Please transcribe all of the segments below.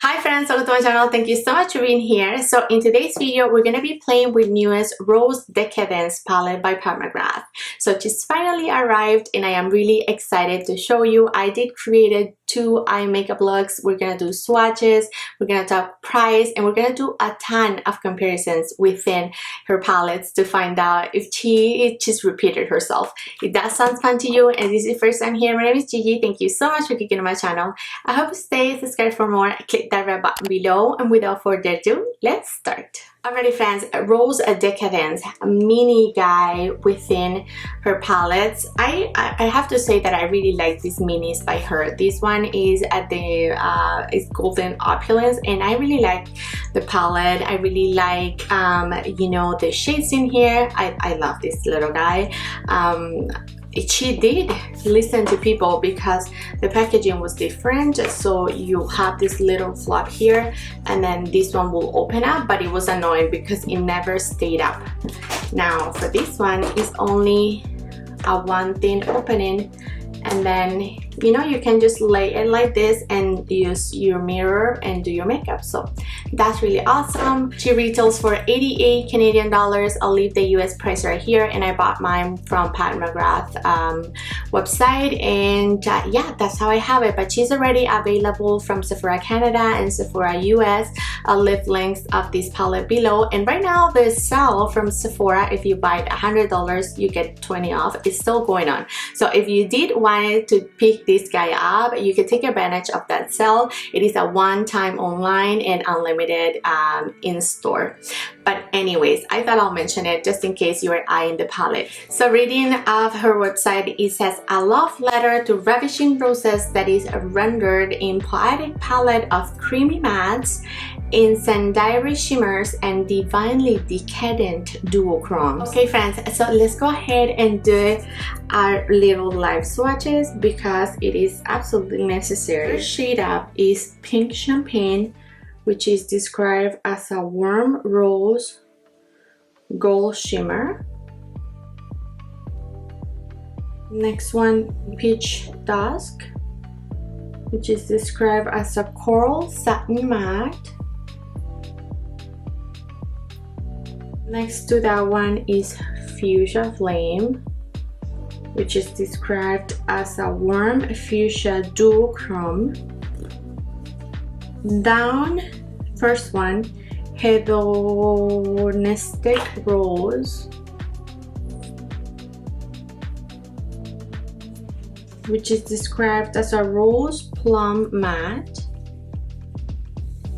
Hi friends, welcome to my channel. Thank you so much for being here. So in today's video, we're going to be playing with newest Rose Decadence palette by Mcgrath. So it just finally arrived and I am really excited to show you. I did created 2 eye makeup looks. We're going to do swatches, we're going to talk price, and we're going to do a ton of comparisons within her palettes to find out if she just repeated herself. If that sounds fun to you and this is your first time here, my name is Gigi. Thank you so much for clicking on my channel. I hope you stay subscribed for more. Click that red button below, and without further ado, let's start. Alrighty friends, Rose Decadence, a mini guy within her palettes. I have to say that I really like these minis by her. This one is at the is Golden Opulence, and I really like the palette. I really like you know, the shades in here. I love this little guy. She did listen to people because the packaging was different, so you have this little flap here and then this one will open up, but it was annoying because it never stayed up. Now for this one, it's only a one thin opening, and then you know, you can just lay it like this and use your mirror and do your makeup. So that's really awesome. She retails for 88 Canadian dollars. I'll leave the US price right here, and I bought mine from Mcgrath website, and yeah, that's how I have it. But she's already available from Sephora Canada and Sephora US. I'll leave links of this palette below, and right now the sale from Sephora, if you buy $100 you get 20 off. It's still going on, so if you did want to pick this guy up, you can take advantage of that sale. It is a one-time online and unlimited in store. But anyways, I thought I'll mention it just in case you are eyeing the palette. So reading of her website, it says, a love letter to ravishing roses that is rendered in poetic palette of creamy mattes, incendiary shimmers, and divinely decadent duochromes. Okay friends, so let's go ahead and do our little live swatches because it is absolutely necessary. The shade up is Pink Champagne, which is described as a warm rose gold shimmer. Next one, Peach Dusk, which is described as a coral satin matte. Next to that one is Fuchsia Flame, which is described as a warm fuchsia duochrome. Down, first one, Hedonistic Rose, which is described as a rose plum matte.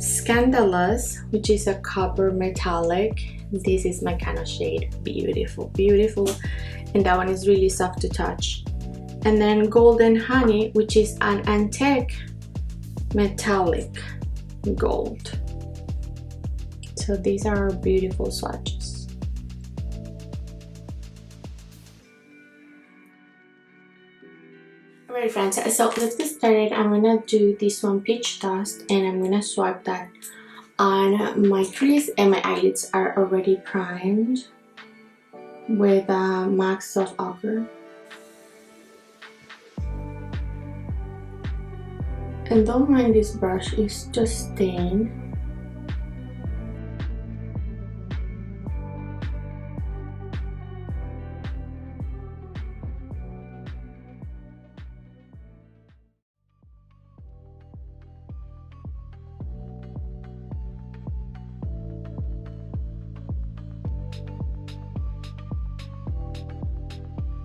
Scandalous, which is a copper metallic. This is my kind of shade. Beautiful, beautiful. And that one is really soft to touch. And then Golden Honey, which is an antique metallic gold. So these are beautiful swatches. Alright friends, so let's get started. I'm gonna do this one, Peach Dust, and I'm gonna swipe that on my crease, and my eyelids are already primed with MAC Soft Ochre. And don't mind this brush, it's just stained.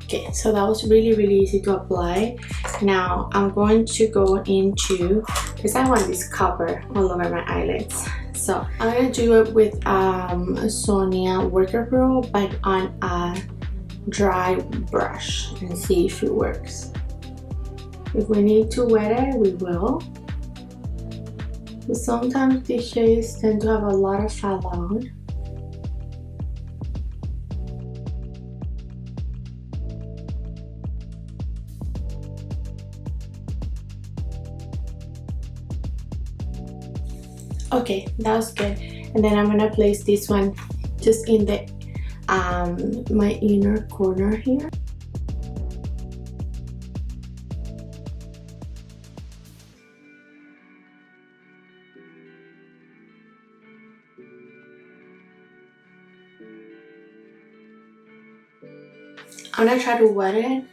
Okay, so that was really easy to apply. Now I'm going to go into, because I want this copper all over my eyelids, so I'm gonna do it with Sonia Worker Pro, but on a dry brush, and see if it works. If we need to wet it, we will. But sometimes these shades tend to have a lot of fallout. Okay, that was good. And then I'm gonna place this one just in the my inner corner here. I'm gonna try to wet it.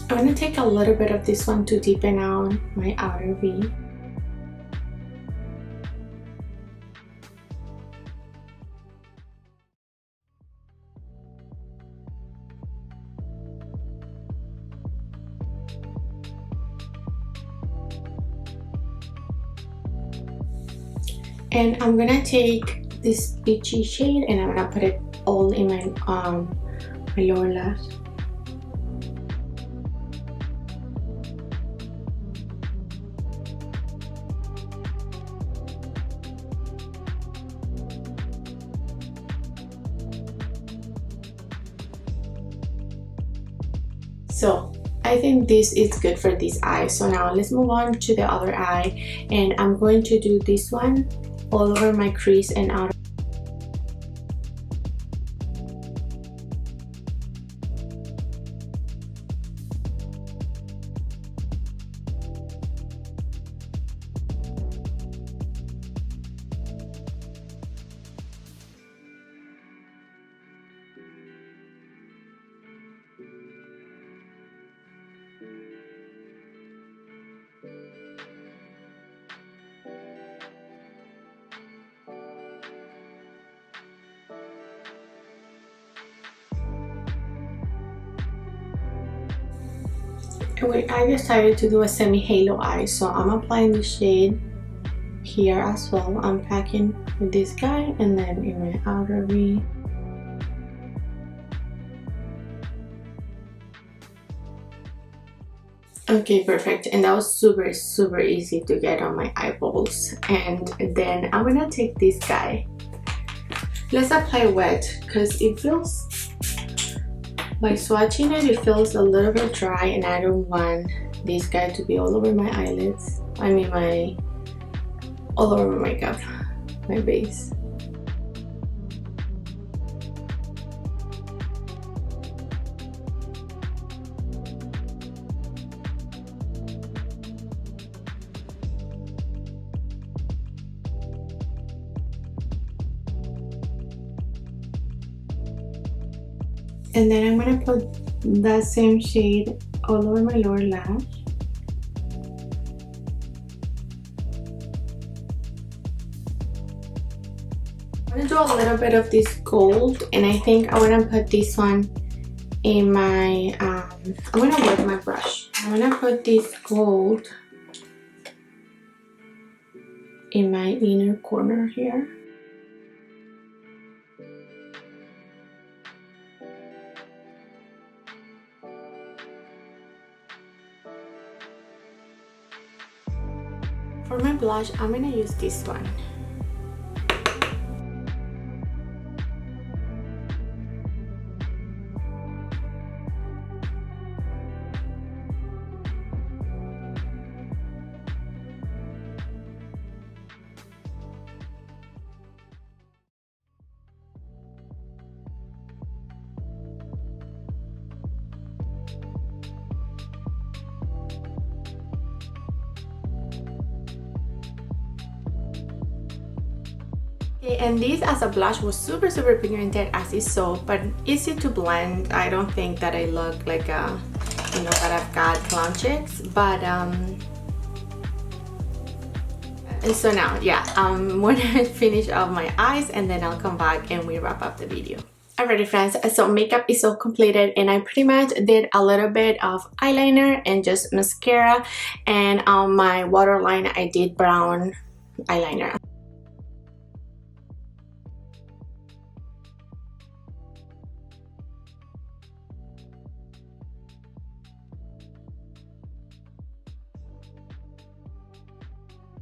I'm going to take a little bit of this one to deepen out my outer V. And I'm going to take this peachy shade and I'm going to put it all in my lower lash. So I think this is good for this eye. So now let's move on to the other eye, and I'm going to do this one all over my crease and outer. And I decided to do a semi-halo eye, so I'm applying the shade here as well. I'm packing with this guy and then in my outer V. Okay, perfect. And that was super easy to get on my eyeballs. And then I'm gonna take this guy. Let's apply wet because it feels, by swatching it feels a little bit dry, and I don't want this guy to be all over my eyelids. I mean all over my makeup, my base. And then I'm gonna put that same shade all over my lower lash. I'm gonna do a little bit of this gold, and I think I wanna put this one in my, I'm gonna wet my brush. I'm gonna put this gold in my inner corner here. For my blush, I'm gonna use this one. Okay, and this as a blush was super pigmented as you saw, but easy to blend. I don't think that I look like a, you know, that I've got clown cheeks, but and so now, yeah, I'm gonna finish off my eyes and then I'll come back and we wrap up the video. Alrighty friends, so makeup is all completed and I pretty much did a little bit of eyeliner and just mascara, and on my waterline I did brown eyeliner.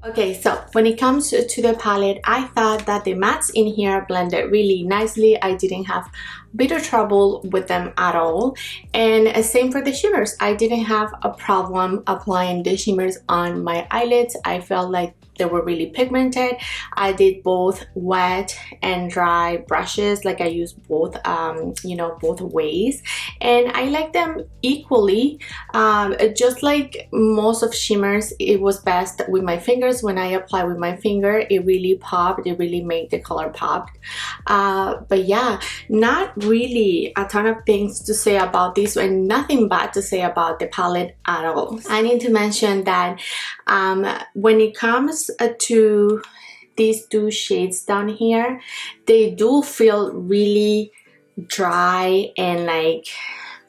Okay, so when it comes to the palette, I thought that the mattes in here blended really nicely. I didn't have bit of trouble with them at all. And same for the shimmers. I didn't have a problem applying the shimmers on my eyelids. I felt like they were really pigmented. I did both wet and dry brushes, like I use both you know, both ways, and I like them equally. Just like most of shimmers, it was best with my fingers. When I apply with my finger, it really popped, it really made the color pop. But yeah, not really a ton of things to say about this, and nothing bad to say about the palette at all. I need to mention that when it comes to these two shades down here, they do feel really dry and like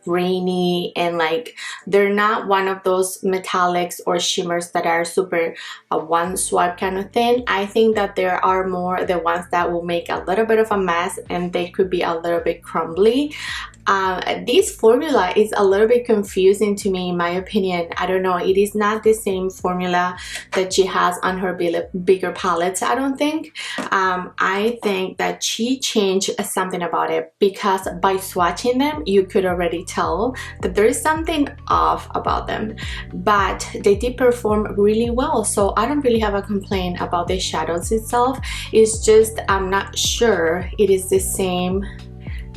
grainy, and like they're not one of those metallics or shimmers that are super one swipe kind of thing. I think that there are more the ones that will make a little bit of a mess and they could be a little bit crumbly. This formula is a little bit confusing to me, in my opinion. I don't know, it is not the same formula that she has on her bigger palettes, I don't think. I think that she changed something about it, because by swatching them you could already tell that there is something off about them, but they did perform really well, so I don't really have a complaint about the shadows itself. It's just I'm not sure it is the same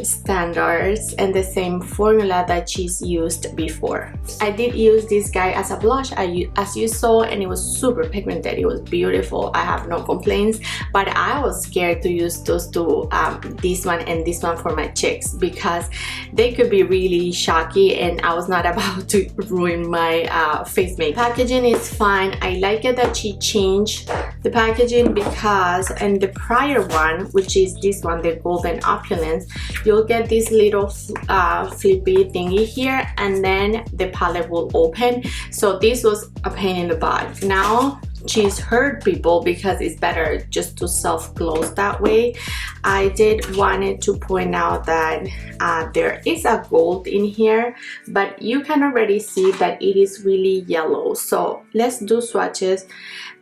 standards and the same formula that she's used before. I did use this guy as a blush, as you saw, and it was super pigmented. It was beautiful. I have no complaints, but I was scared to use those two, this one and this one, for my cheeks, because they could be really shocky and I was not about to ruin my face makeup. Packaging is fine. I like it that she changed the packaging, because in the prior one, which is this one, the Golden Opulence, you'll get this little flippy thingy here, and then the palette will open. So this was a pain in the butt. Now she's heard people because it's better just to self-close that way. I did wanted to point out that there is a gold in here, but you can already see that it is really yellow. So let's do swatches.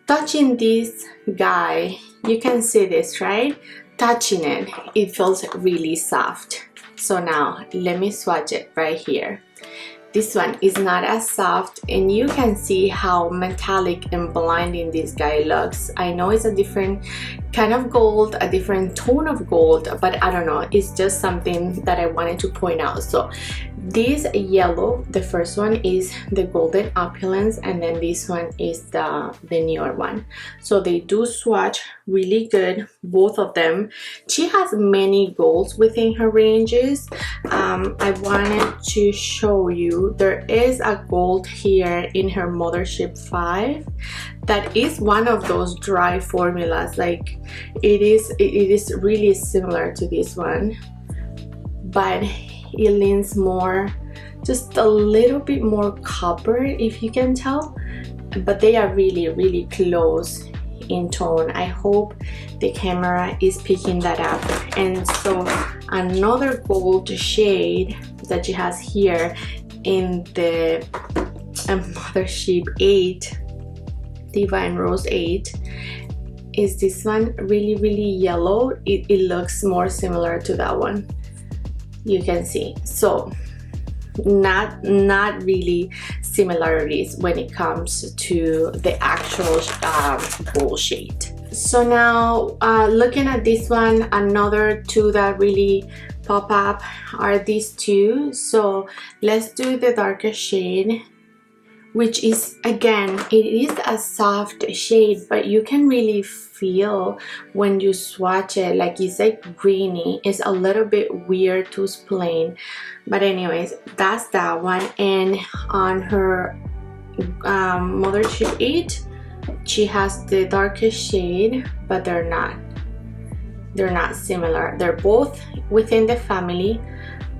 Touching this guy, you can see this, right? Touching it, it feels really soft. So now let me swatch it right here. This one is not as soft, and you can see how metallic and blinding this guy looks. I know it's a different kind of gold, a different tone of gold, but I don't know, it's just something that I wanted to point out. So this yellow, the first one, is the Golden Opulence, and then this one is the newer one. So they do swatch really good, both of them. She has many golds within her ranges. I wanted to show you, there is a gold here in her Mothership 5 that is one of those dry formulas. Like it is really similar to this one, but it leans more, just a little bit more copper, if you can tell, but they are really close in tone. I hope the camera is picking that up. And so another gold shade that she has here in the Mothership 8, Divine Rose 8, is this one, really yellow. It looks more similar to that one, you can see. So not really similarities when it comes to the actual gold shade. So now looking at this one, another two that really pop up are these two. So let's do the darker shade, which is, again, it is a soft shade, but you can really feel when you swatch it, like it's like greeny. It's a little bit weird to explain, but anyways, that's that one. And on her Mothership 8, she has the darkest shade, but they're not similar. They're both within the family,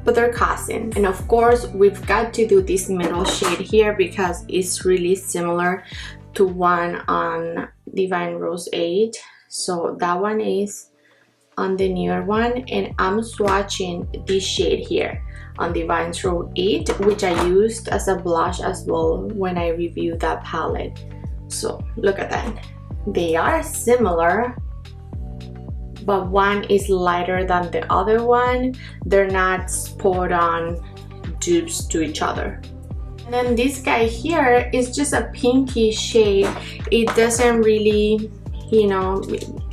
but they're cousins. And of course, we've got to do this middle shade here because it's really similar to one on Divine Rose 8. So that one is on the newer one, and I'm swatching this shade here on Divine Rose 8, which I used as a blush as well when I reviewed that palette. So look at that. They are similar, but one is lighter than the other one. They're not spot on dupes to each other. And then this guy here is just a pinky shade. It doesn't really, you know,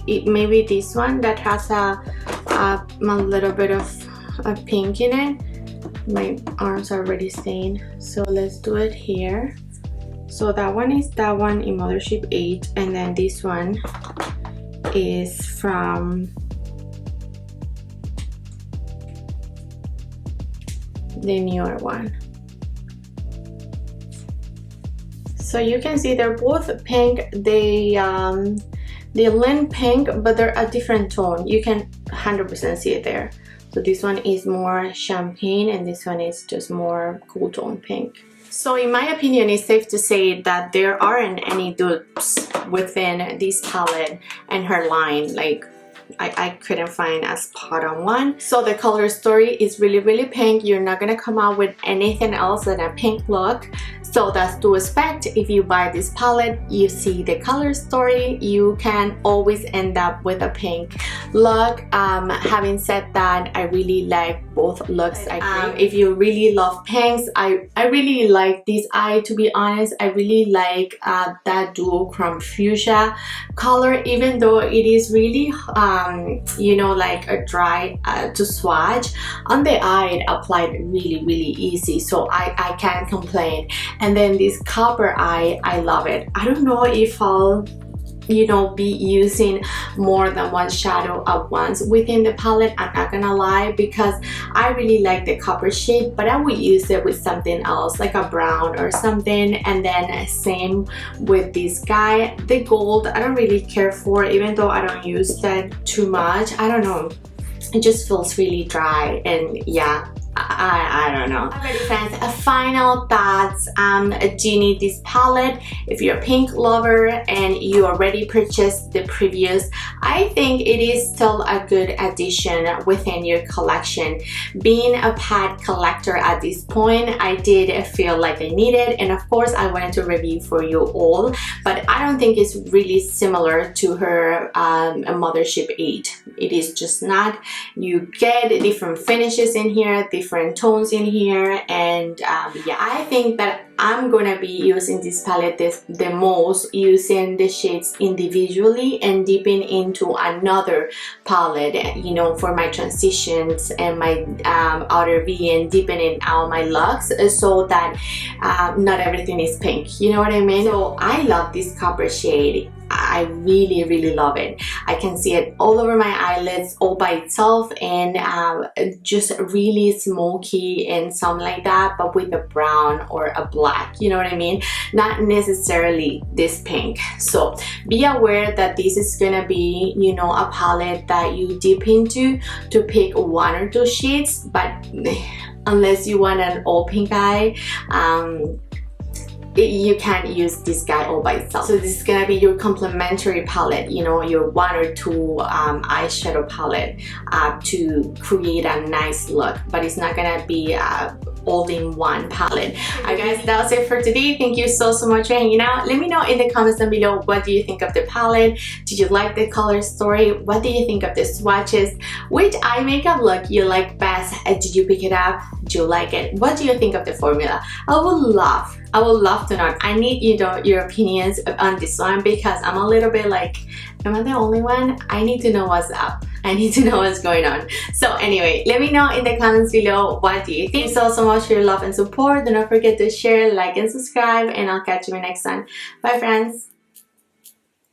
maybe this one that has a little bit of a pink in it. My arms are already stained, so let's do it here. So that one is that one in Mothership 8, and then this one is from the newer one. So you can see they're both pink. They lean pink, but they're a different tone. You can 100% see it there. So this one is more champagne and this one is just more cool tone pink. So in my opinion, it's safe to say that there aren't any dupes within this palette and her line. Like, I couldn't find a spot on one. So the color story is really pink. You're not gonna come out with anything else than a pink look. So that's to expect. If you buy this palette, you see the color story, you can always end up with a pink look. Having said that, I really like both looks. If you really love pinks, I really like this eye, to be honest. I really like that duochrome fuchsia color, even though it is really you know, like a dry to swatch. On the eye it applied really easy, so I can't complain. And then this copper eye, I love it. I don't know if I'll, you know, be using more than one shadow at once within the palette. I'm not gonna lie, because I really like the copper shade, but I would use it with something else, like a brown or something. And then same with this guy. The gold, I don't really care for, even though I don't use that too much. I don't know, it just feels really dry, and yeah, I don't know. Alrighty friends, final thoughts. Do you need this palette? If you're a pink lover and you already purchased the previous, I think it is still a good addition within your collection. Being a pad collector at this point, I did feel like I needed, and of course I wanted to review for you all, but I don't think it's really similar to her Mothership 8. It is just not. You get different finishes in here, different tones in here, and yeah, I think that I'm gonna be using this palette the most, using the shades individually and dipping into another palette, you know, for my transitions and my outer V, and dipping in out my looks, so that not everything is pink, you know what I mean? So I love this copper shade. I really love it. I can see it all over my eyelids all by itself, and just really smoky and something like that, but with a brown or a black, you know what I mean? Not necessarily this pink. So be aware that this is gonna be, you know, a palette that you dip into to pick one or two shades, but unless you want an all pink eye, you can't use this guy all by itself. So this is gonna be your complementary palette, you know, your one or two eyeshadow palette to create a nice look, but it's not gonna be all-in-one palette. Alright guys, that was it for today. Thank you so much for hanging out. Let me know in the comments down below, what do you think of the palette? Did you like the color story? What do you think of the swatches? Which eye makeup look you like best? Did you pick it up? Do you like it? What do you think of the formula? I would love to know. I need, you know, your opinions on this one, because I'm a little bit like, am I the only one? I need to know what's up. I need to know what's going on. So anyway, let me know in the comments below, what do you think? Thanks so much for your love and support. Do not forget to share, like, and subscribe, and I'll catch you in the next one. Bye friends.